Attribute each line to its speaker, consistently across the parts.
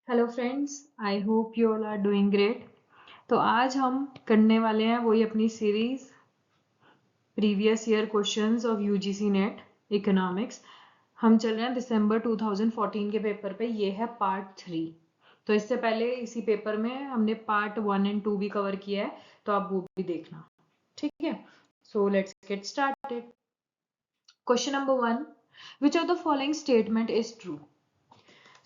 Speaker 1: Hello friends, I hope you all are doing great. तो आज हम करने वाले हैं वही अपनी series previous year questions of UGC NET economics. हम चल रहे हैं दिसंबर 2014 के पेपर पे। ये है पार्ट 3। तो इससे पहले इसी पेपर में हमने पार्ट 1 एंड 2 भी कवर किया है, तो आप वो भी देखना। ठीक है, so let's get started. Question number 1, which of the following statement is true?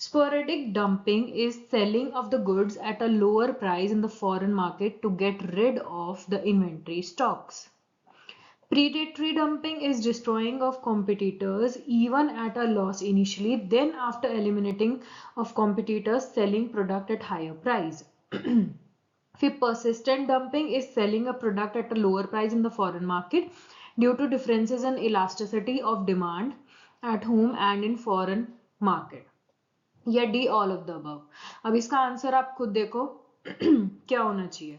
Speaker 1: Sporadic dumping is selling of the goods at a lower price in the foreign market to get rid of the inventory stocks. Predatory dumping is destroying of competitors even at a loss initially, then after eliminating of competitors selling product at higher price. फिर persistent dumping is selling a product at a lower price in the foreign market due to differences in elasticity of demand at home and in foreign market. या D all of the above. अब इसका answer आप खुद देखो क्या होना चाहिए।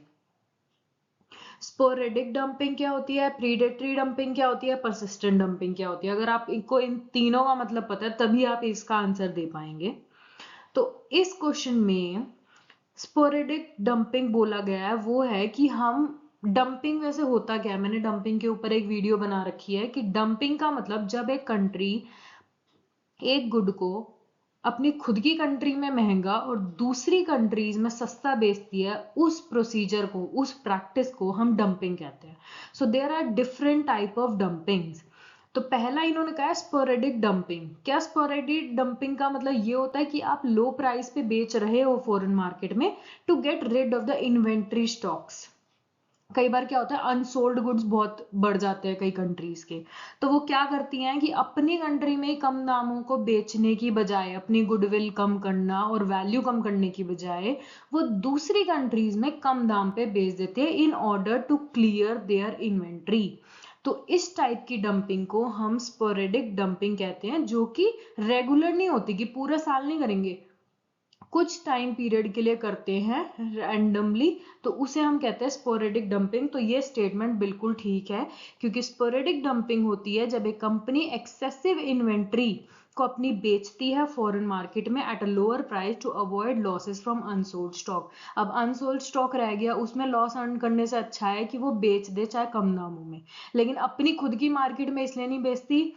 Speaker 1: Sporadic dumping क्या होती है, प्रीडेटरी डंपिंग क्या होती है, परसिस्टेंट डंपिंग क्या होती है। अगर आप इनको इन तीनों का मतलब पता है तभी आप इसका आंसर दे पाएंगे। तो इस क्वेश्चन में स्पोरेडिक डंपिंग बोला गया है वो है कि हम डंपिंग वैसे होता क्या है, मैंने डंपिंग के ऊपर एक वीडियो बना रखी है कि डंपिंग का मतलब जब एक कंट्री एक गुड को अपनी खुद की कंट्री में महंगा और दूसरी कंट्रीज में सस्ता बेचती है, उस प्रोसीजर को, उस प्रैक्टिस को हम डंपिंग कहते हैं। So there are different type of dumpings. तो पहला इन्होंने कहा स्पोरेडिक डंपिंग। क्या स्पोरेडिक डंपिंग का मतलब ये होता है कि आप लो प्राइस पे बेच रहे हो फॉरेन मार्केट में to get rid of the inventory stocks. कई बार क्या होता है, अनसोल्ड गुड्स बहुत बढ़ जाते हैं कई कंट्रीज के, तो वो क्या करती हैं कि अपनी कंट्री में कम दामों को बेचने की बजाय, अपनी गुडविल कम करना और वैल्यू कम करने की बजाय वो दूसरी कंट्रीज में कम दाम पे बेच देते हैं in order to clear their inventory. तो इस टाइप की डंपिंग को हम स्पोरेडिक डंपिंग कहते हैं, जो कि रेगुलर नहीं होती, कि पूरा साल नहीं करेंगे, कुछ टाइम पीरियड के लिए करते हैं रैंडमली, तो उसे हम कहते हैं स्पोरेडिक डंपिंग। तो ये स्टेटमेंट बिल्कुल ठीक है, क्योंकि स्पोरेडिक डंपिंग होती है जब एक कंपनी एक्सेसिव इन्वेंट्री को अपनी बेचती है फॉरेन मार्केट में at a lower price to avoid losses from unsold stock. अब अनसोल्ड स्टॉक रह गया, उसमें लॉस अर्न करने से अच्छा है कि वो बेच दे चाहे कम दामों में, लेकिन अपनी खुद की मार्केट में इसलिए नहीं बेचती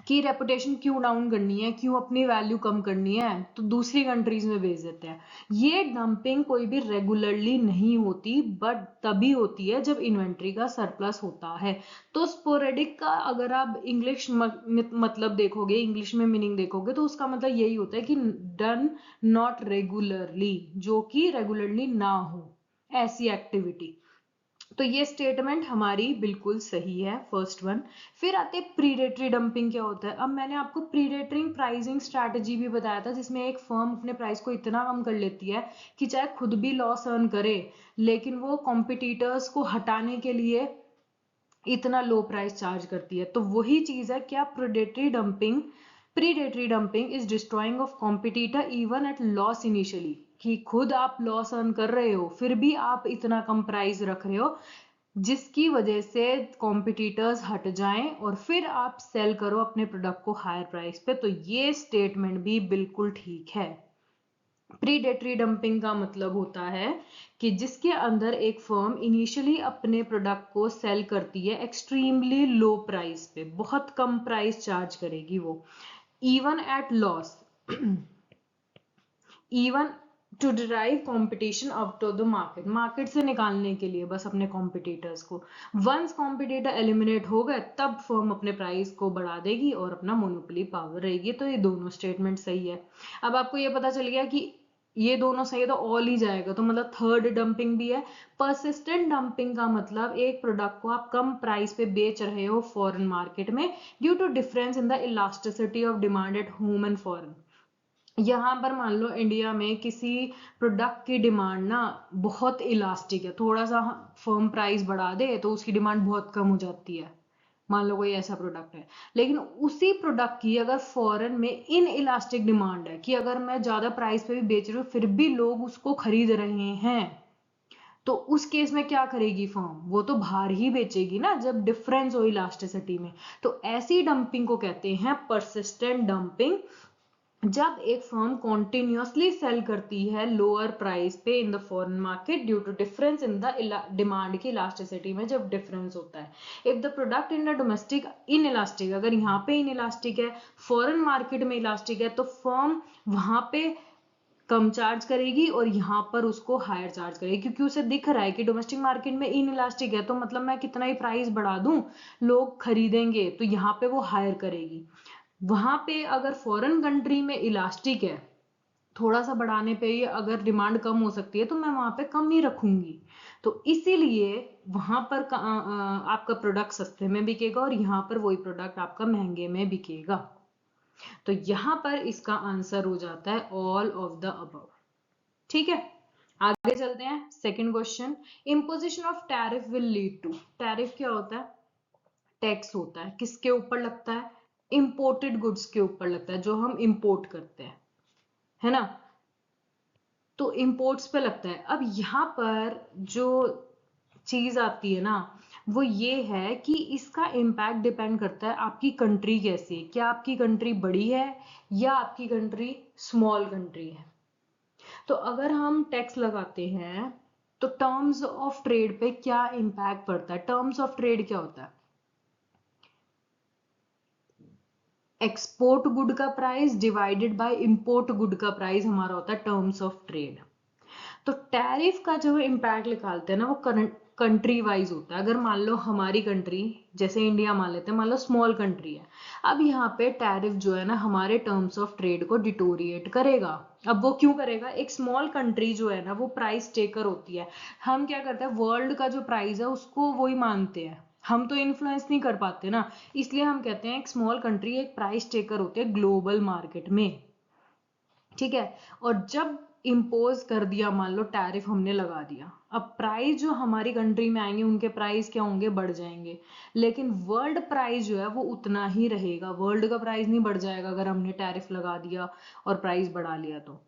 Speaker 1: कि रेपुटेशन क्यों डाउन करनी है, क्यों अपनी वैल्यू कम करनी है, तो दूसरी कंट्रीज में भेज देते हैं। ये डंपिंग कोई भी रेगुलरली नहीं होती, बट तभी होती है जब इन्वेंट्री का सरप्लस होता है। तो स्पोरेडिक का अगर आप इंग्लिश मतलब देखोगे, इंग्लिश में मीनिंग देखोगे, तो उसका मतलब यही होता है कि डन नॉट रेगुलरली, जो कि रेगुलरली ना हो ऐसी एक्टिविटी। तो ये स्टेटमेंट हमारी बिल्कुल सही है, फर्स्ट वन। फिर आते प्रीडेटरी डंपिंग क्या होता है। अब मैंने आपको प्रीडेटरी प्राइसिंग स्ट्रैटेजी भी बताया था, जिसमें एक फर्म अपने प्राइस को इतना कम कर लेती है कि चाहे खुद भी लॉस अर्न करे, लेकिन वो कॉम्पिटिटर्स को हटाने के लिए इतना लो प्राइस चार्ज करती है। तो वही चीज है, क्या predatory dumping is destroying of competitor even at loss initially, कि खुद आप लॉस अर्न कर रहे हो फिर भी आप इतना कम प्राइस रख रहे हो जिसकी वजह से कॉम्पिटिटर्स हट जाएं और फिर आप सेल करो अपने प्रोडक्ट को हायर प्राइस पे। तो ये स्टेटमेंट भी बिल्कुल ठीक है। प्रीडेटरी डंपिंग का मतलब होता है कि जिसके अंदर एक फर्म इनिशियली अपने प्रोडक्ट को सेल करती है एक्सट्रीमली लो प्राइस पे, बहुत कम प्राइस चार्ज करेगी वो, even at loss, even to derive competition out of the market, market से निकालने के लिए बस अपने कॉम्पिटिटर्स को। वंस कॉम्पिटिटर एलिमिनेट हो गए तब फर्म अपने प्राइस को बढ़ा देगी और अपना मोनोपोली पावर रहेगी। तो ये दोनों स्टेटमेंट सही है। अब आपको ये पता चल गया कि ये दोनों सही है तो ऑल ही जाएगा, तो मतलब थर्ड डंपिंग भी है। परसिस्टेंट डंपिंग का मतलब एक प्रोडक्ट को आप कम प्राइस पे बेच रहे हो फॉरेन मार्केट में due to difference in the elasticity of demand at home and foreign. यहाँ पर मान लो इंडिया में किसी प्रोडक्ट की डिमांड ना बहुत इलास्टिक है, थोड़ा सा फर्म प्राइस बढ़ा दे तो उसकी डिमांड बहुत कम हो जाती है। मान लो कोई ऐसा प्रोडक्ट है, लेकिन उसी प्रोडक्ट की अगर फॉरेन में इन इलास्टिक डिमांड है कि अगर मैं ज्यादा प्राइस पे भी बेच रही हूँ फिर भी लोग उसको खरीद रहे हैं, तो उस केस में क्या करेगी फर्म, वो तो बाहर ही बेचेगी ना जब डिफरेंस हो इलास्टिसिटी में। तो ऐसी डंपिंग को कहते हैं परसिस्टेंट डंपिंग। जब एक फर्म कॉन्टिन्यूसली सेल करती है लोअर प्राइस पे in the foreign market due to difference in the demand की इलास्टिसिटी में जब डिफरेंस होता है, if the product in the domestic inelastic, अगर यहाँ पे इन इलास्टिक है, फॉरेन मार्केट में इलास्टिक है, तो फर्म वहां पे कम चार्ज करेगी और यहाँ पर उसको हायर चार्ज करेगी, क्योंकि उसे दिख रहा है कि डोमेस्टिक मार्केट में इन इलास्टिक है, तो मतलब मैं कितना ही प्राइस बढ़ा दूं लोग खरीदेंगे, तो यहाँ पे वो हायर करेगी। वहां पे अगर फॉरेन कंट्री में इलास्टिक है, थोड़ा सा बढ़ाने पे ही अगर डिमांड कम हो सकती है, तो मैं वहां पे कम ही रखूंगी। तो इसीलिए वहां पर आपका प्रोडक्ट सस्ते में बिकेगा और यहाँ पर वही प्रोडक्ट आपका महंगे में बिकेगा। तो यहाँ पर इसका आंसर हो जाता है ऑल ऑफ द अबव। ठीक है, आगे चलते हैं। Second question, imposition of tariff will lead to. Tariff क्या होता है? टैक्स होता है, किसके ऊपर लगता है? इंपोर्टेड गुड्स के ऊपर लगता है, जो हम इंपोर्ट करते हैं, है ना, तो इंपोर्ट्स पे लगता है। अब यहाँ पर जो चीज आती है ना, वो ये है कि इसका इम्पैक्ट डिपेंड करता है आपकी कंट्री कैसी है, क्या आपकी कंट्री बड़ी है या आपकी कंट्री स्मॉल कंट्री है। तो अगर हम टैक्स लगाते हैं तो टर्म्स ऑफ ट्रेड पे क्या इम्पैक्ट पड़ता है? टर्म्स ऑफ ट्रेड क्या होता है? एक्सपोर्ट गुड का price divided by import good का प्राइस हमारा होता है टर्म्स ऑफ ट्रेड। तो टैरिफ का जो इम्पैक्ट निकालते हैं ना, वो कंट्री वाइज होता है। अगर मान लो हमारी कंट्री, जैसे इंडिया मान लेते हैं, मान लो स्मॉल कंट्री है, अब यहाँ पे टैरिफ जो है ना हमारे टर्म्स ऑफ ट्रेड को डिटोरिएट करेगा। अब वो क्यों करेगा? एक स्मॉल कंट्री जो है ना वो प्राइस टेकर होती है। हम क्या करते हैं, वर्ल्ड का जो प्राइस है उसको वही मानते हैं, हम तो इन्फ्लुएंस नहीं कर पाते ना, इसलिए हम कहते हैं एक स्मॉल कंट्री एक प्राइस टेकर होती है ग्लोबल मार्केट में। ठीक है, और जब इम्पोज कर दिया, मान लो टैरिफ हमने लगा दिया, अब प्राइस जो हमारी कंट्री में आएंगे उनके प्राइस क्या होंगे? बढ़ जाएंगे। लेकिन वर्ल्ड प्राइस जो है वो उतना ही रहेगा, वर्ल्ड का प्राइस नहीं बढ़ जाएगा अगर हमने टैरिफ लगा दिया और प्राइस बढ़ा लिया तो।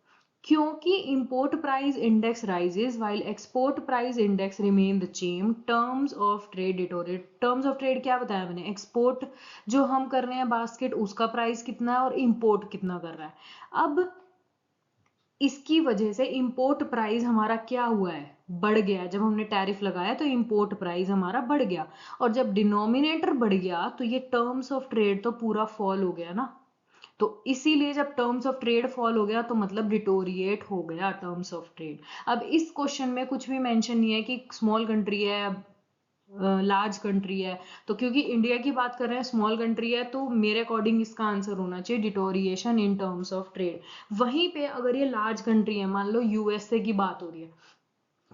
Speaker 1: क्योंकि import price index rises while export price index remain the same, terms of trade deteriorate. Terms of trade क्या बताया मैंने? एक्सपोर्ट जो हम कर रहे हैं बास्केट, उसका प्राइस कितना है और इंपोर्ट कितना कर रहा है। अब इसकी वजह से इंपोर्ट प्राइस हमारा क्या हुआ है? बढ़ गया। जब हमने टैरिफ लगाया तो इंपोर्ट प्राइस हमारा बढ़ गया, और जब डिनोमिनेटर बढ़ गया तो ये टर्म्स ऑफ ट्रेड तो पूरा फॉल हो गया ना। तो इसीलिए जब टर्म्स ऑफ ट्रेड फॉल हो गया तो मतलब डिटोरिएट हो गया टर्म्स ऑफ ट्रेड। अब इस क्वेश्चन में कुछ भी मेंशन नहीं है कि स्मॉल कंट्री है लार्ज कंट्री है, तो क्योंकि इंडिया की बात कर रहे हैं, स्मॉल कंट्री है, तो मेरे अकॉर्डिंग इसका आंसर होना चाहिए deterioration in terms of trade. वहीं पे अगर ये लार्ज कंट्री है, मान लो यूएसए की बात हो रही है,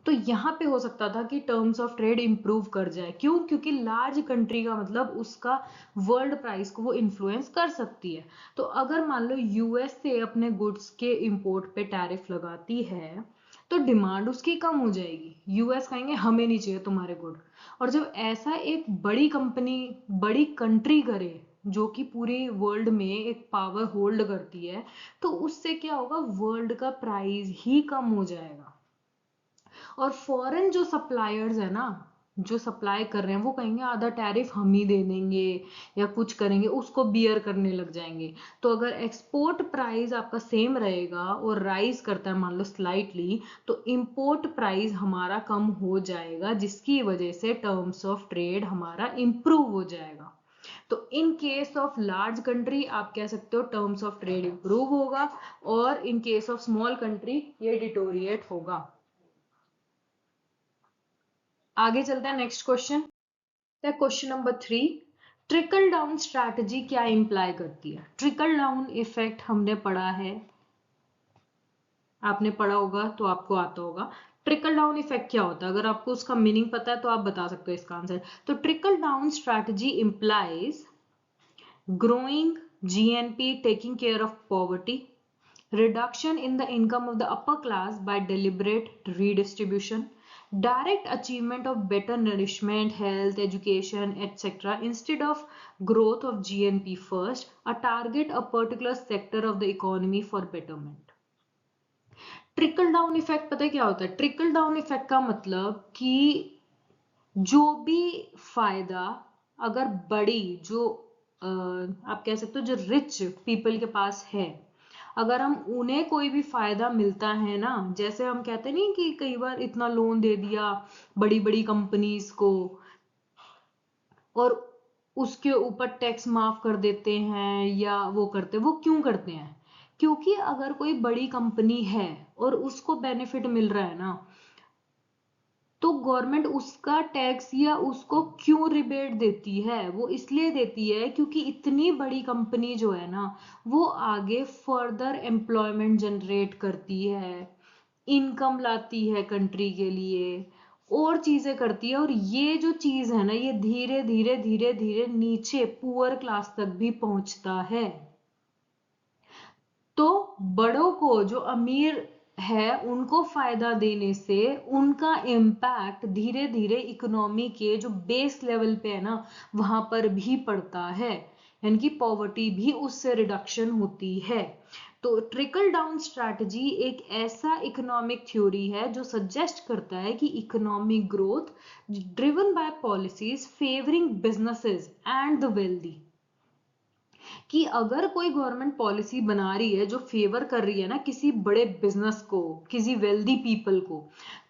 Speaker 1: तो यहाँ पे हो सकता था कि टर्म्स ऑफ ट्रेड इंप्रूव कर जाए। क्यों? क्योंकि लार्ज कंट्री का मतलब उसका वर्ल्ड प्राइस को वो इन्फ्लुएंस कर सकती है। तो अगर मान लो यूएसए अपने गुड्स के इंपोर्ट पे टैरिफ लगाती है तो डिमांड उसकी कम हो जाएगी, यूएस कहेंगे हमें नहीं चाहिए तुम्हारे गुड। और जब ऐसा एक बड़ी कंपनी, बड़ी कंट्री करे जो कि पूरी वर्ल्ड में एक पावर होल्ड करती है, तो उससे क्या होगा? वर्ल्ड का प्राइस ही कम हो जाएगा। और फॉरेन जो सप्लायर्स है ना, जो सप्लाई कर रहे हैं, वो कहेंगे आधा टैरिफ हम ही दे देंगे या कुछ करेंगे, उसको बियर करने लग जाएंगे। तो अगर एक्सपोर्ट प्राइस आपका सेम रहेगा और राइज करता है मान लो स्लाइटली, तो इंपोर्ट प्राइस हमारा कम हो जाएगा, जिसकी वजह से टर्म्स ऑफ ट्रेड हमारा इंप्रूव हो जाएगा। तो in case of large country आप कह सकते हो टर्म्स ऑफ ट्रेड इंप्रूव होगा, और in case of small country ये डिटोरिएट होगा। आगे चलते हैं next question. Question number 3, trickle down strategy क्या इंप्लाई करती है? ट्रिकल डाउन इफेक्ट हमने पढ़ा है, आपने पढ़ा होगा तो आपको आता होगा। ट्रिकल डाउन इफेक्ट क्या होता है? अगर आपको उसका मीनिंग पता है तो आप बता सकते हो इसका आंसर। तो trickle down strategy implies growing GNP taking care of poverty, reduction in the income of the upper class by deliberate redistribution, direct achievement of better nourishment, health, education, etc. instead of growth of GNP first, a target a particular sector of the economy for betterment. Trickle down effect पता है क्या होता है? Trickle down effect का मतलब कि जो भी फायदा अगर बड़ी जो आप कह सकते हो जो रिच पीपल के पास है, अगर हम उन्हें कोई भी फायदा मिलता है ना, जैसे हम कहते नहीं कि कई बार इतना लोन दे दिया बड़ी बड़ी कंपनीज को और उसके ऊपर टैक्स माफ कर देते हैं या वो करते, वो क्यों करते हैं? क्योंकि अगर कोई बड़ी कंपनी है और उसको बेनिफिट मिल रहा है ना, तो गवर्नमेंट उसका टैक्स या उसको क्यों रिबेट देती है? वो इसलिए देती है क्योंकि इतनी बड़ी कंपनी जो है ना, वो आगे फर्दर एम्प्लॉयमेंट जनरेट करती है, इनकम लाती है कंट्री के लिए, और चीजें करती है, और ये जो चीज है ना, ये धीरे धीरे धीरे धीरे नीचे पुअर क्लास तक भी पहुंचता है। तो बड़ों को, जो अमीर है, उनको फायदा देने से उनका इम्पैक्ट धीरे धीरे इकोनॉमी के जो बेस लेवल पे है ना, वहां पर भी पड़ता है, यानी कि पॉवर्टी भी उससे रिडक्शन होती है। तो ट्रिकल डाउन स्ट्रैटेजी एक ऐसा इकोनॉमिक थ्योरी है जो सजेस्ट करता है कि economic growth driven by policies favouring businesses and the wealthy, कि अगर कोई गवर्नमेंट पॉलिसी बना रही है जो फेवर कर रही है ना किसी बड़े बिजनेस को, किसी वेल्दी पीपल को,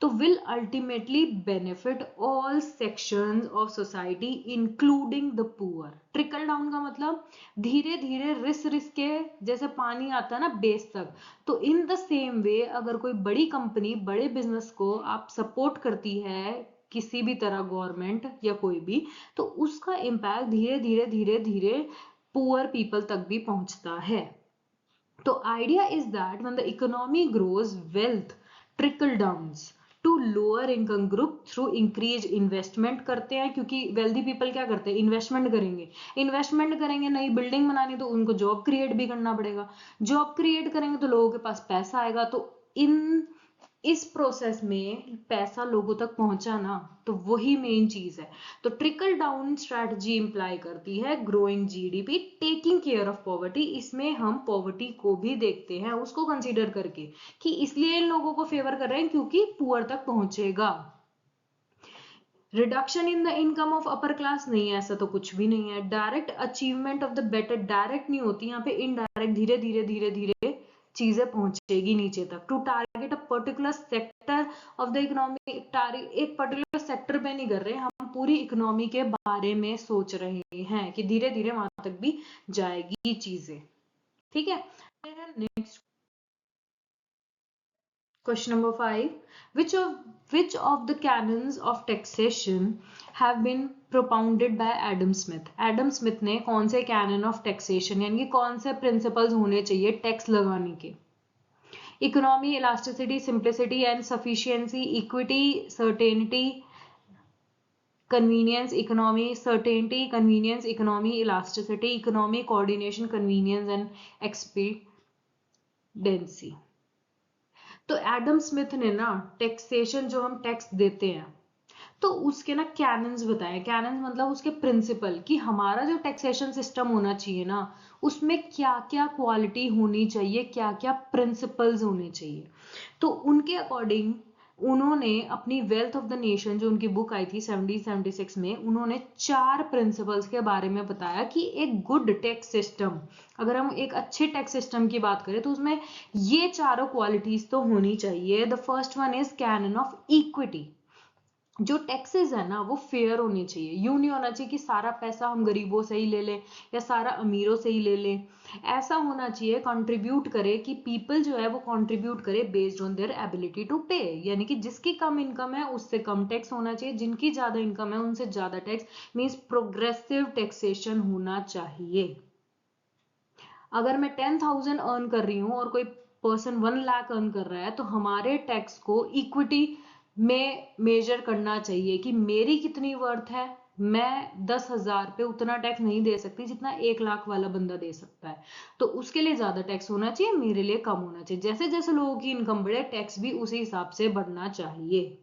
Speaker 1: तो will ultimately benefit all sections of society including the poor. Trickle down का मतलब धीरे धीरे रिस रिस के जैसे पानी आता है ना बेस तक, तो इन द सेम वे अगर कोई बड़ी कंपनी बड़े बिजनेस को आप सपोर्ट करती है किसी भी तरह, गवर्नमेंट या कोई भी, तो उसका इम्पैक्ट धीरे धीरे धीरे धीरे पुअर पीपल तक भी पहुंचता है। तो idea is that when the economy grows wealth trickle downs to lower income group through increase investment करते हैं, क्योंकि वेल्दी पीपल क्या करते हैं? इन्वेस्टमेंट करेंगे, इन्वेस्टमेंट करेंगे, नई बिल्डिंग बनानी तो उनको जॉब क्रिएट भी करना पड़ेगा, जॉब क्रिएट करेंगे तो लोगों के पास पैसा आएगा, तो इन इस प्रोसेस में पैसा लोगों तक पहुंचा ना, तो वही मेन चीज है। तो ट्रिकल डाउन स्ट्रैटेजी इंप्लाई करती है growing GDP taking care of poverty. इसमें हम पॉवर्टी को भी देखते हैं, उसको कंसीडर करके, कि इसलिए इन लोगों को फेवर कर रहे हैं क्योंकि पुअर तक पहुंचेगा। Reduction in the income of upper class नहीं है, ऐसा तो कुछ भी नहीं है। Direct achievement of the better, direct नहीं होती यहाँ पे, इनडायरेक्ट धीरे धीरे धीरे धीरे चीजें पहुंचेगी नीचे तक। To target a particular sector of the economy, एक पर्टिकुलर सेक्टर पे नहीं कर रहे, हम पूरी इकोनॉमी के बारे में सोच रहे हैं कि धीरे धीरे वहां तक भी जाएगी चीजें। ठीक है, next question number 5, which of the canons of taxation have been propounded by Adam Smith? Adam Smith ने कौन से canon of taxation यानी कि कौन से principles होने चाहिए टैक्स लगाने के? Economy, elasticity, simplicity and sufficiency, equity, certainty, convenience, economy, certainty, convenience, economy, elasticity, economy, coordination, convenience and expediency. तो एडम स्मिथ ने ना टैक्सेशन, जो हम टैक्स देते हैं, तो उसके ना कैनन्स बताए। कैनन्स मतलब उसके प्रिंसिपल, कि हमारा जो टैक्सेशन सिस्टम होना चाहिए ना, उसमें क्या क्या क्वालिटी होनी चाहिए, क्या क्या प्रिंसिपल्स होने चाहिए। तो उनके अकॉर्डिंग उन्होंने अपनी वेल्थ ऑफ द नेशन, जो उनकी बुक आई थी 1776 में, उन्होंने 4 प्रिंसिपल्स के बारे में बताया कि एक गुड टैक्स सिस्टम, अगर हम एक अच्छे टैक्स सिस्टम की बात करें तो उसमें ये चारों क्वालिटीज तो होनी चाहिए। The first one is canon of equity. जो टैक्सेस है ना वो फेयर होने चाहिए, यूं नहीं होना चाहिए कि सारा पैसा हम गरीबों से ही ले लें या सारा अमीरों से ही ले लें। ऐसा होना चाहिए कंट्रीब्यूट करे, कि पीपल जो है वो कंट्रीब्यूट करे based on their ability to pay, यानी कि जिसकी कम इनकम है उससे कम टैक्स होना चाहिए, जिनकी ज्यादा इनकम है उनसे ज्यादा टैक्स, मींस प्रोग्रेसिव टैक्सेशन होना चाहिए। अगर मैं 10,000 अर्न कर रही हूँ और कोई पर्सन 1 लाख अर्न कर रहा है, तो हमारे टैक्स को इक्विटी में मेजर करना चाहिए कि मेरी कितनी वर्थ है। मैं 10,000 पे उतना टैक्स नहीं दे सकती जितना 1 लाख वाला बंदा दे सकता है, तो उसके लिए ज्यादा टैक्स होना चाहिए, मेरे लिए कम होना चाहिए। जैसे जैसे लोगों की इनकम बढ़े, टैक्स भी उसी हिसाब से बढ़ना चाहिए।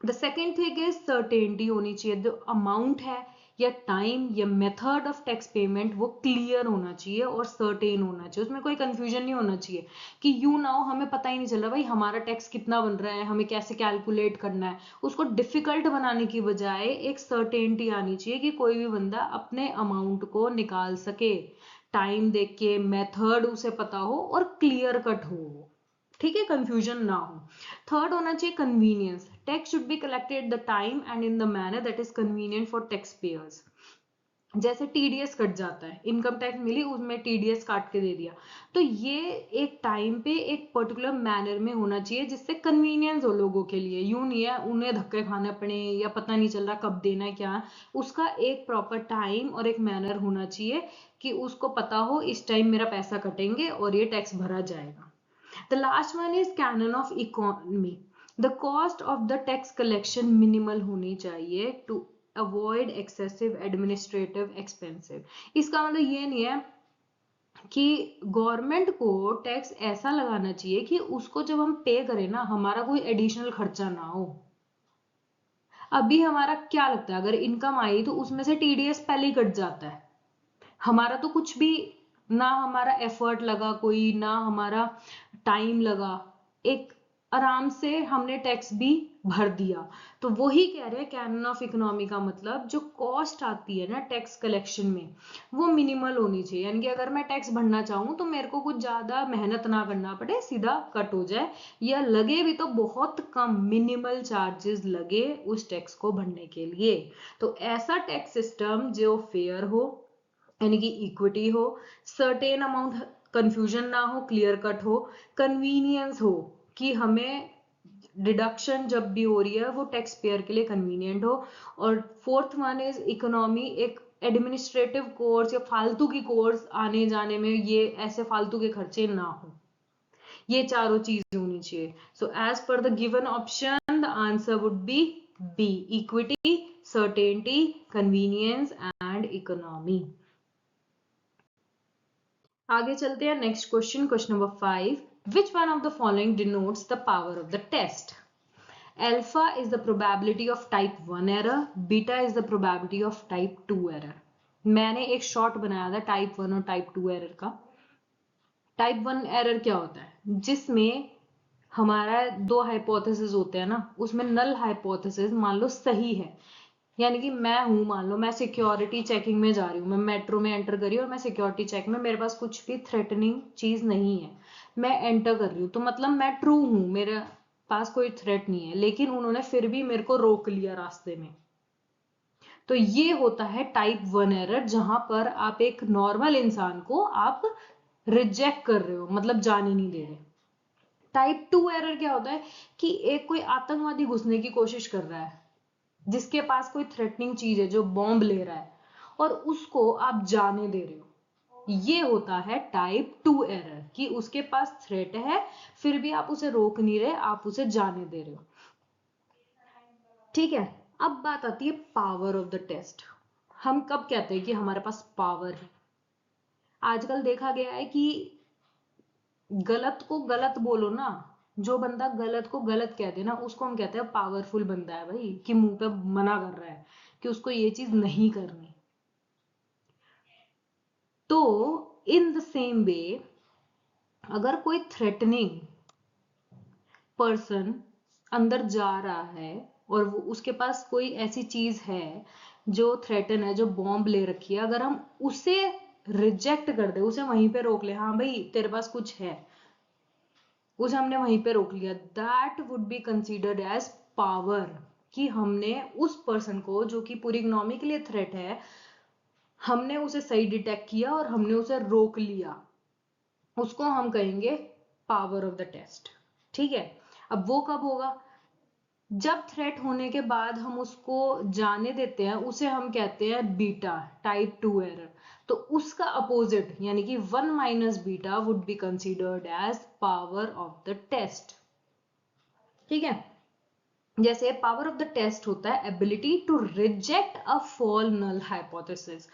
Speaker 1: The second thing is certainty होनी चाहिए, जो अमाउंट है या टाइम या मेथड ऑफ टैक्स पेमेंट वो क्लियर होना चाहिए और सर्टेन होना चाहिए, उसमें कोई कंफ्यूजन नहीं होना चाहिए कि यू ना हो हमें पता ही नहीं चल रहा भाई हमारा टैक्स कितना बन रहा है, हमें कैसे कैलकुलेट करना है। उसको डिफिकल्ट बनाने की बजाय एक सर्टेनिटी आनी चाहिए कि कोई भी बंदा अपने अमाउंट को निकाल सके, टाइम देख के, मेथड उसे पता हो और क्लियर कट हो, ठीक है, कंफ्यूजन ना हो। थर्ड होना चाहिए convenience, tax should be collected at the time and in the manner that is convenient for tax payers. जैसे टीडीएस कट जाता है, इनकम टैक्स मिली उसमें टीडीएस काट के दे दिया, तो ये एक टाइम पे एक पर्टिकुलर मैनर में होना चाहिए जिससे कन्वीनियंस हो लोगों के लिए, यूं नहीं है उन्हें धक्के खाने पड़े या पता नहीं चल रहा कब देना है क्या, उसका एक प्रॉपर टाइम और एक मैनर होना चाहिए कि उसको पता हो इस टाइम मेरा पैसा कटेंगे और ये टैक्स भरा जाएगा। The last one is canon of economy. The cost of the tax collection minimal होनी चाहिए to avoid excessive administrative expensive. इसका मतलब ये नहीं है कि गवर्नमेंट को टैक्स ऐसा लगाना चाहिए कि उसको जब हम पे करें ना हमारा कोई एडिशनल खर्चा ना हो। अभी हमारा क्या लगता है, अगर इनकम आई तो उसमें से टीडीएस पहले ही कट जाता है, हमारा तो कुछ भी ना, हमारा एफर्ट लगा कोई ना, हमारा टाइम लगा, एक आराम से हमने टैक्स भी भर दिया। तो वही कह रहे हैं कैनन ऑफ इकोनॉमी का मतलब जो कॉस्ट आती है ना टैक्स कलेक्शन में वो मिनिमल होनी चाहिए, यानी कि अगर मैं टैक्स भरना चाहूँ तो मेरे को कुछ ज्यादा मेहनत ना करना पड़े, सीधा कट हो जाए, या लगे भी तो बहुत कम मिनिमल चार्जेस लगे उस टैक्स को भरने के लिए। तो ऐसा टैक्स सिस्टम जो फेयर हो, यानी कि इक्विटी हो, सर्टेन अमाउंट कंफ्यूजन ना हो, क्लियर कट हो, कन्वीनियंस हो कि हमें डिडक्शन जब भी हो रही है वो टैक्स पेयर के लिए कन्वीनियंट हो, और फोर्थ वन इज इकोनॉमी, एक एडमिनिस्ट्रेटिव कोर्स या फालतू की कोर्स आने जाने में ये ऐसे फालतू के खर्चे ना हो, ये चारों चीजें होनी चाहिए। So as per the given option the answer would be B, equity, certainty, convenience and economy. आगे चलते हैं next question, question number 5, which one of the following denotes the power of the test? Alpha is the probability of type 1 error, beta is the probability of type 2 error। मैंने एक short बनाया था type 1 और type 2 error का। Type 1 error क्या होता है, जिसमें हमारा दो हाइपोथेसिस होते हैं ना, उसमें नल हाइपोथेसिस मान लो सही है, यानी कि मैं हूं, मान लो मैं सिक्योरिटी चेकिंग में जा रही हूँ, मैं मेट्रो में एंटर करी और मैं सिक्योरिटी चेक में, मेरे पास कुछ भी थ्रेटनिंग चीज नहीं है, मैं एंटर कर रही हूँ, तो मतलब मैं ट्रू हूं, मेरे पास कोई थ्रेट नहीं है, लेकिन उन्होंने फिर भी मेरे को रोक लिया रास्ते में। तो ये होता है टाइप 1 एरर, जहां पर आप एक नॉर्मल इंसान को आप रिजेक्ट कर रहे हो, मतलब जाने नहीं दे रहे। टाइप 2 एरर क्या होता है कि एक कोई आतंकवादी घुसने की कोशिश कर रहा है, जिसके पास कोई थ्रेटनिंग चीज है, जो बॉम्ब ले रहा है, और उसको आप जाने दे रहे हो, ये होता है टाइप 2 एरर, कि उसके पास थ्रेट है फिर भी आप उसे रोक नहीं रहे, आप उसे जाने दे रहे हो। ठीक है, अब बात आती है पावर ऑफ द टेस्ट। हम कब कहते हैं कि हमारे पास पावर है? आजकल देखा गया है कि गलत को गलत बोलो ना, जो बंदा गलत को गलत कहते ना उसको हम कहते हैं पावरफुल बंदा है भाई, कि मुंह पे मना कर रहा है कि उसको ये चीज नहीं करनी। तो इन द सेम वे अगर कोई थ्रेटनिंग पर्सन अंदर जा रहा है और वो उसके पास कोई ऐसी चीज है जो थ्रेटन है, जो बॉम्ब ले रखी है, अगर हम उसे रिजेक्ट कर दे, उसे वहीं पे रोक ले, हाँ भाई तेरे पास कुछ है, उसे हमने वहीं पे रोक लिया, that would be considered as power, कि हमने उस पर्सन को जो कि पूरी इकोनॉमी के लिए थ्रेट है, हमने उसे सही डिटेक्ट किया और हमने उसे रोक लिया, उसको हम कहेंगे पावर ऑफ द टेस्ट। ठीक है, अब वो कब होगा, जब थ्रेट होने के बाद हम उसको जाने देते हैं, उसे हम कहते हैं बीटा, टाइप 2 एरर। तो उसका अपोजिट यानी कि 1 minus beta would be considered as power of the test. ठीक है, जैसे पावर ऑफ द टेस्ट होता है ability to reject a fall null hypothesis.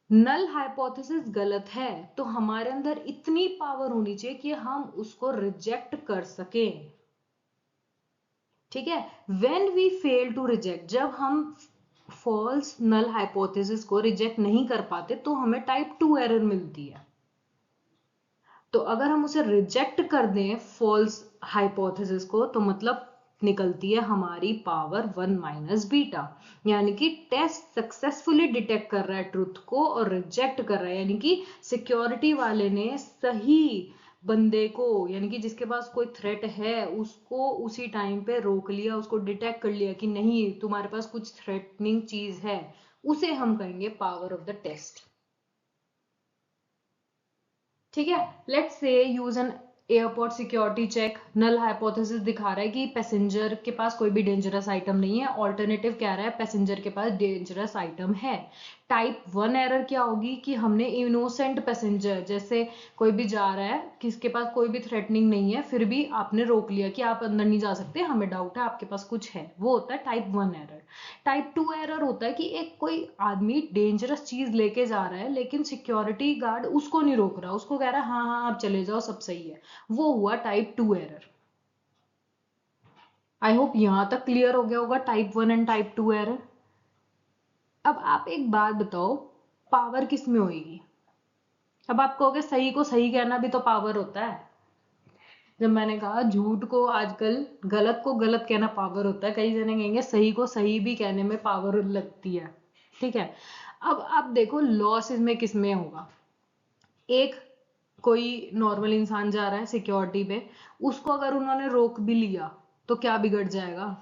Speaker 1: Null hypothesis गलत है तो हमारे अंदर इतनी पावर होनी चाहिए कि हम उसको रिजेक्ट कर सकें। ठीक है, when we fail to reject, जब हम फॉल्स नल हाइपोथेसिस को रिजेक्ट नहीं कर पाते तो हमें टाइप 2 एरर मिलती है। तो अगर हम उसे रिजेक्ट कर दें फॉल्स हाइपोथेसिस को, तो मतलब निकलती है हमारी पावर 1 माइनस बीटा। यानी कि टेस्ट सक्सेसफुली डिटेक्ट कर रहा है ट्रुथ को और रिजेक्ट कर रहा है, यानी कि सिक्योरिटी वाले ने सही बंदे को, यानी कि जिसके पास कोई थ्रेट है उसको उसी टाइम पे रोक लिया, उसको डिटेक्ट कर लिया कि नहीं तुम्हारे पास कुछ थ्रेटनिंग चीज है, उसे हम कहेंगे पावर ऑफ द टेस्ट। ठीक है, let's say use an airport security check. Null hypothesis दिखा रहा है कि पैसेंजर के पास कोई भी डेंजरस आइटम नहीं है, ऑल्टरनेटिव कह रहा है पैसेंजर के पास डेंजरस आइटम है। टाइप 1 एरर क्या होगी कि हमने इनोसेंट पैसेंजर, जैसे कोई भी जा रहा है किसके पास कोई भी थ्रेटनिंग नहीं है फिर भी आपने रोक लिया कि आप अंदर नहीं जा सकते, हमें डाउट है आपके पास कुछ है, वो होता है टाइप 1 एरर। टाइप 2 एरर होता है कि एक कोई आदमी डेंजरस चीज लेके जा रहा है लेकिन सिक्योरिटी गार्ड उसको नहीं रोक रहा, उसको कह रहा है हाँ हाँ आप चले जाओ सब सही है, वो हुआ टाइप 2 एरर। आई होप यहां तक क्लियर हो गया होगा टाइप 1 एंड टाइप 2 एरर। अब आप एक बात बताओ, पावर किस में होगी? अब आप कहोगे सही को सही कहना भी तो पावर होता है। जब मैंने कहा झूठ को आजकल, गलत को गलत कहना पावर होता है, कई जने कहेंगे सही को सही भी कहने में पावर लगती है। ठीक है, अब आप देखो लॉस इसमें किस में होगा। एक कोई नॉर्मल इंसान जा रहा है सिक्योरिटी पे, उसको अगर उन्होंने रोक भी लिया तो क्या बिगड़ जाएगा?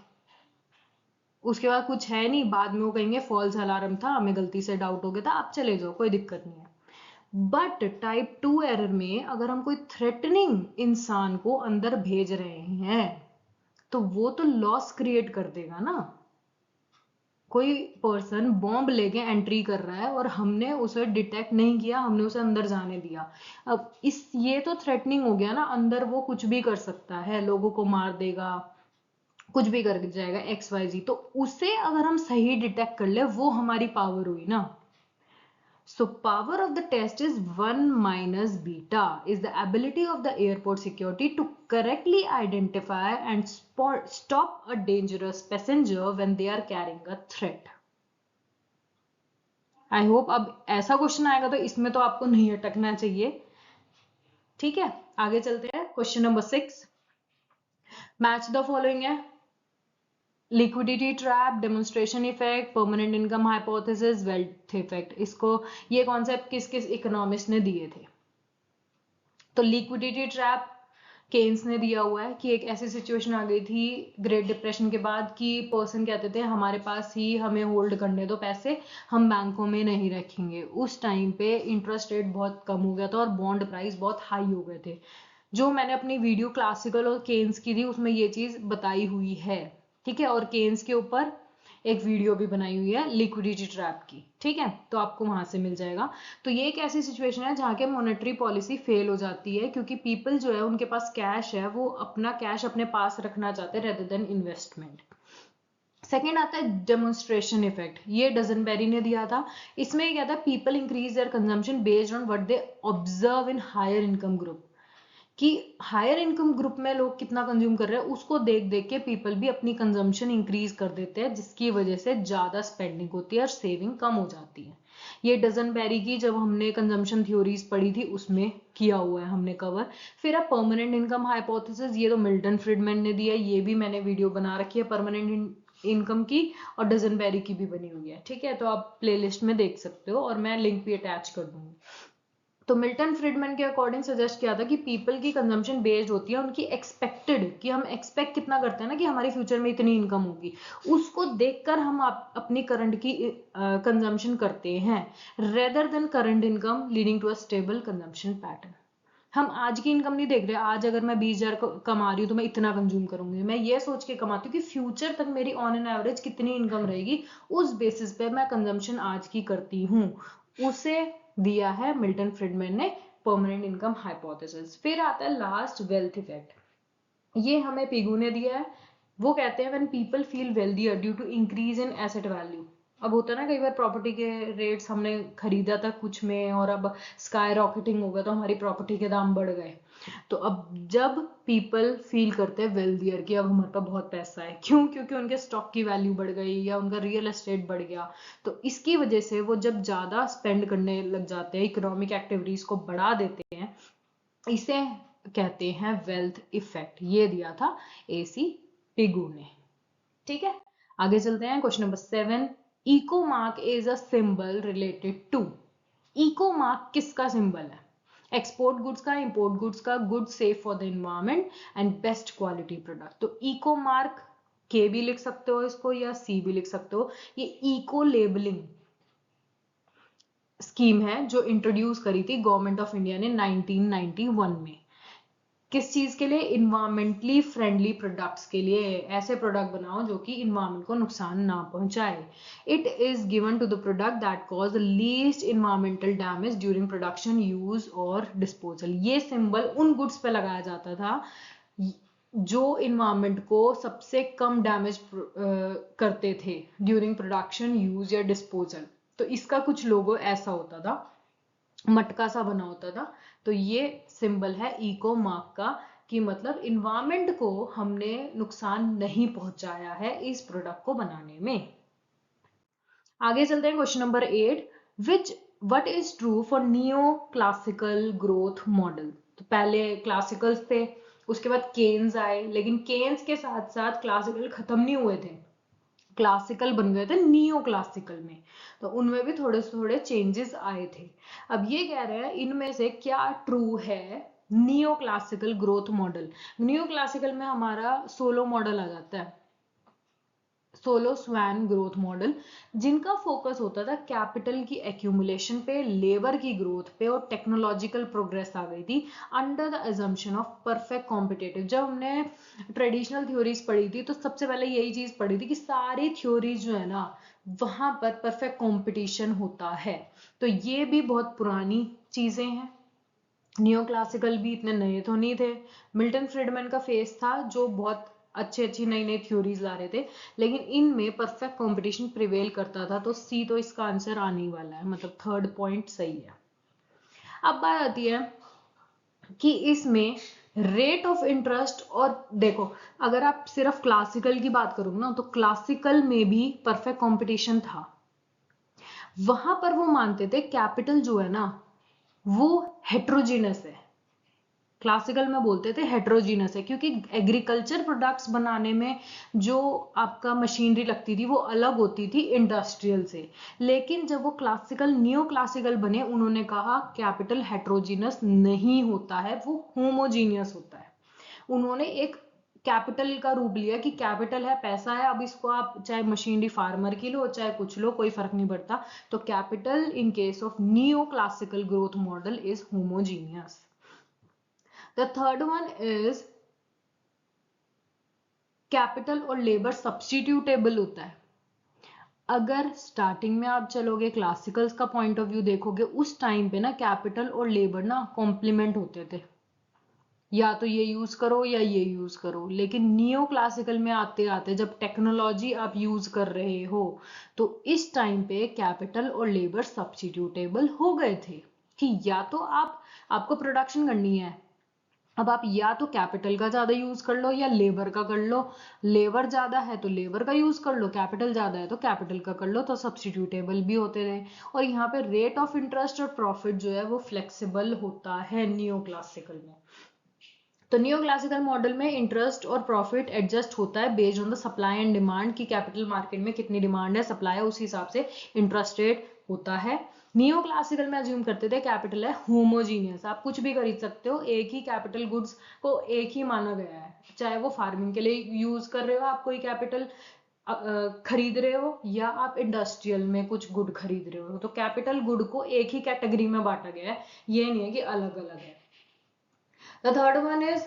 Speaker 1: उसके बाद कुछ है नहीं, बाद में वो कहेंगे फॉल्स अलार्म था, हमें गलती से डाउट हो गया था, आप चले जाओ कोई दिक्कत नहीं है। बट टाइप 2 एरर में अगर हम कोई थ्रेटनिंग इंसान को अंदर भेज रहे हैं तो वो तो लॉस क्रिएट कर देगा ना। कोई पर्सन बॉम्ब लेके एंट्री कर रहा है और हमने उसे डिटेक्ट नहीं किया, हमने उसे अंदर जाने दिया। अब ये तो थ्रेटनिंग हो गया ना, अंदर वो कुछ भी कर सकता है, लोगों को मार देगा, कुछ भी कर जाएगा XYZ। तो उसे अगर हम सही डिटेक्ट कर ले वो हमारी पावर हुई ना। So power of the test is 1 minus beta is the ability of the airport security to correctly identify and stop a dangerous passenger when they are carrying a threat. I hope अब ऐसा question आएगा तो इसमें तो आपको नहीं अटकना चाहिए। ठीक है, आगे चलते हैं। Question number 6, match the following है। Liquidity trap, demonstration effect, permanent income hypothesis, wealth effect. इसको ये कॉन्सेप्ट किस किस इकोनॉमिस्ट ने दिए थे? तो लिक्विडिटी ट्रैप केन्स ने दिया हुआ है कि एक ऐसी सिचुएशन आ गई थी ग्रेट डिप्रेशन के बाद कि पर्सन कहते थे हमारे पास ही हमें होल्ड करने दो पैसे, हम बैंकों में नहीं रखेंगे। उस टाइम पे इंटरेस्ट रेट बहुत कम हो गया था और बॉन्ड प्राइस बहुत हाई हो गए थे। जो मैंने अपनी वीडियो क्लासिकल और केन्स की थी उसमें ये चीज बताई हुई है। ठीक है, और केन्स के ऊपर एक वीडियो भी बनाई हुई है लिक्विडिटी ट्रैप की। ठीक है, तो आपको वहां से मिल जाएगा। तो ये एक ऐसी सिचुएशन है जहाँ के मॉनेटरी पॉलिसी फेल हो जाती है क्योंकि पीपल जो है उनके पास कैश है, वो अपना कैश अपने पास रखना चाहते हैं रेदर देन इन्वेस्टमेंट। सेकेंड आता है डेमोन्स्ट्रेशन इफेक्ट, ये डजनबेरी ने दिया था। इसमें क्या था, people increase their consumption based on what they observe in higher income group, कि हायर इनकम ग्रुप में लोग कितना कंज्यूम कर रहे हैं उसको देख देख के पीपल भी अपनी कंजम्पशन इंक्रीज कर देते हैं, जिसकी वजह से ज्यादा स्पेंडिंग होती है और सेविंग कम हो जाती है। ये डजनबेरी की जब हमने कंजम्पशन थ्योरीज पढ़ी थी उसमें किया हुआ है हमने कवर। फिर अब परमानेंट इनकम हाइपोथेसिस, ये तो मिल्टन फ्रीडमैन ने दिया, ये भी मैंने वीडियो बना रखी है परमानेंट इनकम की और डजनबेरी की भी बनी हुई है। ठीक है, तो आप प्लेलिस्ट में देख सकते हो और मैं लिंक भी अटैच कर दूंगी। तो मिल्टन फ्रीडमैन के अकॉर्डिंग सजेस्ट किया था कि पीपल की कंजम्पशन बेस्ड होती है उनकी एक्सपेक्टेड, कि हम एक्सपेक्ट कितना करते हैं ना कि हमारी फ्यूचर में इतनी इनकम होगी, उसको देखकर हम अपनी करंट की कंजम्पशन करते हैं rather than current income leading to a stable consumption pattern. हम आज की इनकम नहीं देख रहे, आज अगर मैं 20,000 कमा रही हूँ तो मैं इतना कंज्यूम करूंगी, मैं ये सोच के कमाती हूँ कि फ्यूचर तक मेरी ऑन एन एवरेज कितनी इनकम रहेगी, उस बेसिस पे मैं कंजम्पशन आज की करती हूँ। उसे दिया है मिल्टन फ्रीडमैन ने परमानेंट इनकम हाइपोथेसिस। फिर आता है लास्ट, वेल्थ इफेक्ट, ये हमें पिगू ने दिया है। वो कहते हैं when people feel wealthier due to increase in asset value. अब होता है ना कई बार प्रॉपर्टी के रेट्स हमने खरीदा था कुछ में और अब स्काई रॉकेटिंग हो गया तो हमारी प्रॉपर्टी के दाम बढ़ गए। तो अब जब पीपल फील करते हैं वेल्दियर कि अब हमारे पास बहुत पैसा है, क्यों? क्योंकि उनके स्टॉक की वैल्यू बढ़ गई या उनका रियल एस्टेट बढ़ गया, तो इसकी वजह से वो जब ज्यादा स्पेंड करने लग जाते हैं, इकोनॉमिक एक्टिविटीज को बढ़ा देते हैं, इसे कहते हैं वेल्थ इफेक्ट। ये दिया था AC पिगू ने। ठीक है, आगे चलते हैं। Question number 7, eco mark is a symbol related to. Eco mark किसका सिंबल है? एक्सपोर्ट गुड्स का, इंपोर्ट गुड्स का, good safe for the environment and best quality product. तो इको मार्क के भी लिख सकते हो इसको या सी भी लिख सकते हो। ये इको लेबलिंग स्कीम है जो इंट्रोड्यूस करी थी गवर्नमेंट ऑफ इंडिया ने 1991 में। किस चीज के लिए? इन्वायरमेंटली फ्रेंडली प्रोडक्ट्स के लिए। ऐसे प्रोडक्ट बनाओ जो कि इन्वायरमेंट को नुकसान ना पहुंचाए। It is given to the product that cause the least environmental damage during production, use और डिस्पोजल। ये सिंबल उन गुड्स पे लगाया जाता था जो इन्वायरमेंट को सबसे कम डैमेज करते थे ड्यूरिंग प्रोडक्शन, यूज या डिस्पोजल। तो इसका कुछ लोगो ऐसा होता था, मटका सा बना होता था। तो ये सिंबल है इको मार्क का, कि मतलब इन्वायरमेंट को हमने नुकसान नहीं पहुंचाया है इस प्रोडक्ट को बनाने में। आगे चलते हैं। Question number 8, what is true for neo classical growth model. तो पहले क्लासिकल्स थे, उसके बाद केन्स आए, लेकिन केन्स के साथ साथ क्लासिकल खत्म नहीं हुए थे, क्लासिकल बन गए थे नियो क्लासिकल में। तो उनमें भी थोड़े थोड़े चेंजेस आए थे। अब ये कह रहे हैं इनमें से क्या ट्रू है neo classical growth model. Neo classical में हमारा सोलो मॉडल आ जाता है, सोलो स्वैन ग्रोथ मॉडल, जिनका फोकस होता था कैपिटल की एक्यूमुलेशन पे, लेबर की ग्रोथ पे, और टेक्नोलॉजिकल प्रोग्रेस आ गई थी under the assumption of perfect competitive. जब हमने ट्रेडिशनल थ्योरीज पढ़ी थी तो सबसे पहले यही चीज पढ़ी थी कि सारी थ्योरीज जो है ना वहां पर परफेक्ट कंपटीशन होता है। तो ये भी बहुत पुरानी चीजें हैं। नियो क्लासिकल भी इतने नए तो नहीं थे, मिल्टन फ्रीडमैन का फेस था जो बहुत अच्छी अच्छी नई नई थ्योरीज ला रहे थे, लेकिन इनमें परफेक्ट कंपटीशन प्रिवेल करता था। तो सी तो इसका आंसर आने ही वाला है, मतलब थर्ड पॉइंट सही है। अब बात आती है कि इसमें रेट ऑफ इंटरेस्ट, और देखो अगर आप सिर्फ क्लासिकल की बात करोगे ना तो क्लासिकल में भी परफेक्ट कंपटीशन था। वहां पर वो मानते थे कैपिटल जो है ना वो हेट्रोजीनस है। क्लासिकल में बोलते थे हेट्रोजीनस है, क्योंकि एग्रीकल्चर प्रोडक्ट्स बनाने में जो आपका मशीनरी लगती थी वो अलग होती थी इंडस्ट्रियल से। लेकिन जब वो क्लासिकल नियो क्लासिकल बने उन्होंने कहा कैपिटल हेट्रोजीनस नहीं होता है, वो होमोजीनियस होता है। उन्होंने एक कैपिटल का रूप लिया कि कैपिटल है, पैसा है, अब इसको आप चाहे मशीनरी फार्मर की लो चाहे कुछ लो, कोई फर्क नहीं पड़ता। तो capital in case of neo classical growth model is homogeneous. The third one is capital और लेबर सब्स्टिट्यूटेबल होता है। अगर स्टार्टिंग में आप चलोगे क्लासिकल्स का पॉइंट ऑफ व्यू देखोगे, उस टाइम पे ना कैपिटल और लेबर ना कॉम्प्लीमेंट होते थे, या तो ये यूज करो या ये यूज करो। लेकिन नियो क्लासिकल में आते आते जब टेक्नोलॉजी आप यूज कर रहे हो तो इस टाइम पे कैपिटल और लेबर सब्स्टिट्यूटेबल हो गए थे, कि या तो आपको प्रोडक्शन करनी है, अब आप या तो कैपिटल का ज्यादा यूज कर लो या लेबर का कर लो। लेबर ज्यादा है तो लेबर का यूज कर लो, कैपिटल ज्यादा है तो कैपिटल का कर लो, तो सब्स्टिट्यूटेबल भी होते रहे। और यहाँ पे रेट ऑफ इंटरेस्ट और प्रॉफिट जो है वो फ्लेक्सिबल होता है नियो क्लासिकल में। तो नियो क्लासिकल मॉडल में इंटरेस्ट और प्रॉफिट एडजस्ट होता है based on the supply and demand, की कैपिटल मार्केट में कितनी डिमांड है, सप्लाई है, उस हिसाब से इंटरेस्ट रेट होता है। नियो क्लासिकल में अज्यूम करते थे कैपिटल है होमोजीनियस, आप कुछ भी खरीद सकते हो, एक ही कैपिटल गुड्स को एक ही माना गया है, चाहे वो फार्मिंग के लिए यूज कर रहे हो आप कोई कैपिटल खरीद रहे हो या आप इंडस्ट्रियल में कुछ गुड खरीद रहे हो, तो कैपिटल गुड को एक ही कैटेगरी में बांटा गया है, ये नहीं है कि अलग अलग है। The third one is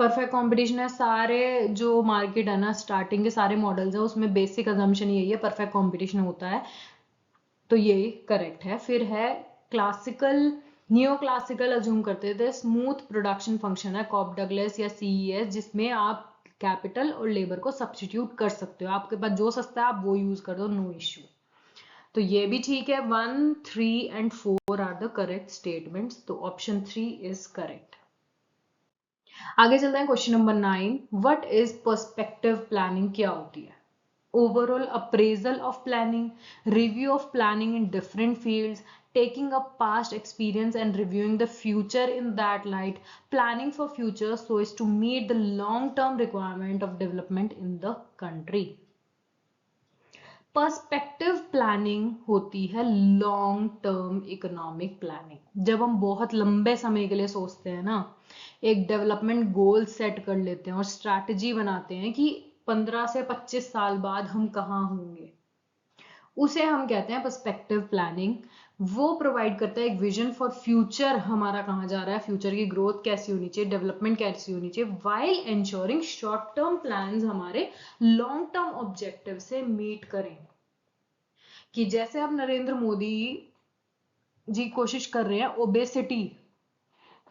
Speaker 1: perfect competition है। सारे जो मार्केट है ना स्टार्टिंग के सारे मॉडल्स है उसमें बेसिक अजम्पशन यही है परफेक्ट कंपटीशन होता है, तो ये करेक्ट है। फिर है क्लासिकल, नियो क्लासिकल अज्यूम करते थे स्मूथ प्रोडक्शन फंक्शन है, कॉप डगलस या सीईएस, जिसमें आप कैपिटल और लेबर को सब्स्टिट्यूट कर सकते हो, आपके पास जो सस्ता है आप वो यूज कर दो, नो इश्यू। तो ये भी ठीक है। 1, 3 and 4 are the correct statements, तो ऑप्शन 3 इज करेक्ट। आगे चलते हैं। Question number 9, what is perspective planning, क्या होती है? Overall appraisal of planning, review of planning in different fields, taking up past experience and reviewing the future in that light, planning for future so as to meet the long-term requirement of development in the country. Perspective planning होती है long term economic planning. जब हम बहुत लंबे समय के लिए सोचते हैं ना, एक डेवलपमेंट गोल सेट कर लेते हैं और स्ट्रैटेजी बनाते हैं कि 15 से 25 साल बाद हम कहाँ होंगे, उसे हम कहते हैं पर्सपेक्टिव प्लानिंग। वो प्रोवाइड करता है एक विजन फॉर फ्यूचर, हमारा कहाँ जा रहा है, फ्यूचर की ग्रोथ कैसी होनी चाहिए, डेवलपमेंट कैसी होनी चाहिए, while ensuring short term plans हमारे लॉन्ग टर्म ऑब्जेक्टिव से मीट करें। कि जैसे अब नरेंद्र मोदी जी कोशिश कर रहे हैं ओबेसिटी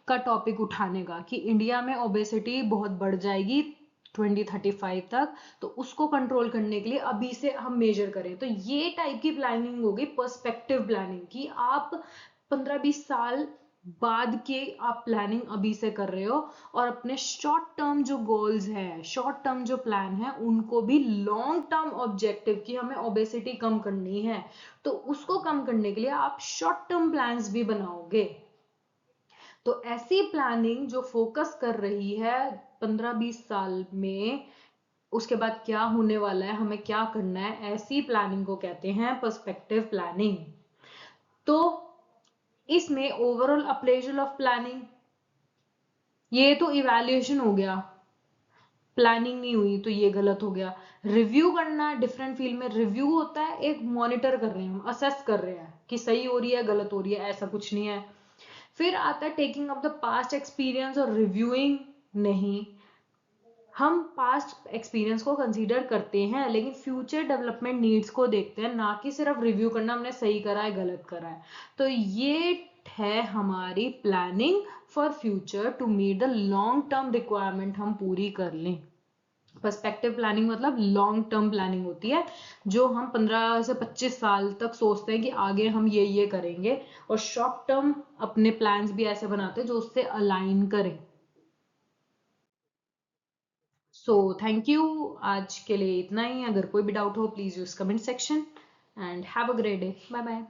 Speaker 1: का टॉपिक उठाने का, कि इंडिया में ओबेसिटी बहुत बढ़ जाएगी 2035 तक, तो उसको कंट्रोल करने के लिए अभी से हम मेजर करें। तो ये टाइप की प्लानिंग होगी पर्सपेक्टिव प्लानिंग, कि आप 15-20 साल बाद के आप प्लानिंग अभी से कर रहे हो और अपने शॉर्ट टर्म जो गोल्स हैं, शॉर्ट टर्म जो प्लान है, उनको भी लॉन्ग टर्म ऑब्जेक्टिव की हमें ओबेसिटी कम करनी है, तो उसको कम करने के लिए आप शॉर्ट टर्म प्लान्स भी बनाओगे। तो ऐसी प्लानिंग जो फोकस कर रही है 15-20 साल में, उसके बाद क्या होने वाला है, हमें क्या करना है, ऐसी प्लानिंग को कहते हैं पर्सपेक्टिव प्लानिंग। तो इसमें ओवरऑल अप्रेजल ऑफ प्लानिंग, ये तो इवैल्यूएशन हो गया, प्लानिंग नहीं हुई तो ये गलत हो गया। रिव्यू करना, डिफरेंट फील्ड में रिव्यू होता है, एक मॉनिटर कर रहे हैं, हम असेस कर रहे हैं कि सही हो रही है गलत हो रही है, ऐसा कुछ नहीं है। फिर आता है taking up the past experience और रिव्यूइंग। नहीं, हम पास्ट एक्सपीरियंस को कंसीडर करते हैं लेकिन फ्यूचर डेवलपमेंट नीड्स को देखते हैं, ना कि सिर्फ रिव्यू करना हमने सही करा है गलत करा है। तो ये है हमारी planning for future to meet the long term requirement हम पूरी कर लें। पर्सपेक्टिव प्लानिंग मतलब लॉन्ग टर्म प्लानिंग होती है, जो हम 15 से 25 साल तक सोचते हैं कि आगे हम ये करेंगे, और शॉर्ट टर्म अपने प्लान्स भी ऐसे बनाते हैं जो उससे अलाइन करें। सो थैंक यू, आज के लिए इतना ही। अगर कोई भी डाउट हो please use comment section, and have a great day. Bye bye.